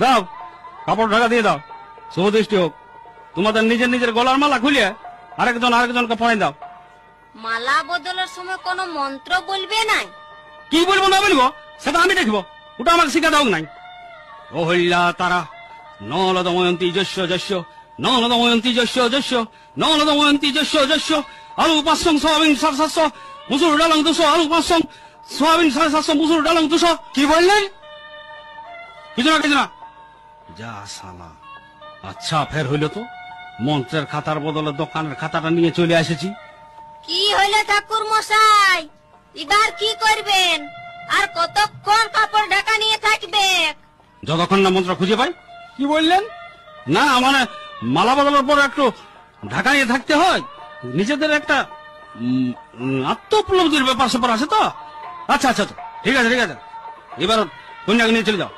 দাও, কাপড় ঢাকা দিয়ে দাও। শুভদৃষ্টি হোক। তোমাদের নিজের নিজের গলার মালা খুলিয়ে আরেকজনকে পরাই দাও। মালা বদলের সময় কোনো মন্ত্র বলবে নাই? কি বলবো না বলবো সেটা আমি দেখবো, ওটা আমাকে শিখা দাও নাই। অহল্যা তারা নলদময়ন্তী যস্য যস্য নলদময়ন্তী যস্য যস্য নলদময়ন্তী যস্য যস্য আলু 500 সোয়াবিন 700 মুসুর ডালং 200 আলু 500 সোয়াবিন 750 মুসুর ডালং 200। কি বললেন? কিছু না যা সালা। আচ্ছা ফের হইল তো, মন্ত্রের খাতার বদলে দোকানের খাতাটা নিয়ে চলে এসেছি। কি হইল ঠাকুর মশাই, এবার কি করবেন? আর কতক্ষণ কাপড় ঢাকা নিয়ে থাকবে? যতক্ষণ না মন্ত্র খুঁজে পাই। কি বললেন? না মানে মালা বদলের পর একটু ঢাকা নিয়ে থাকতে হয়, নিজেদের একটা আত্ম উপলব্ধির ব্যাপার স্যাপার আছে তো। আচ্ছা ঠিক আছে, এবার কন্যাকে নিয়ে চলে যাও।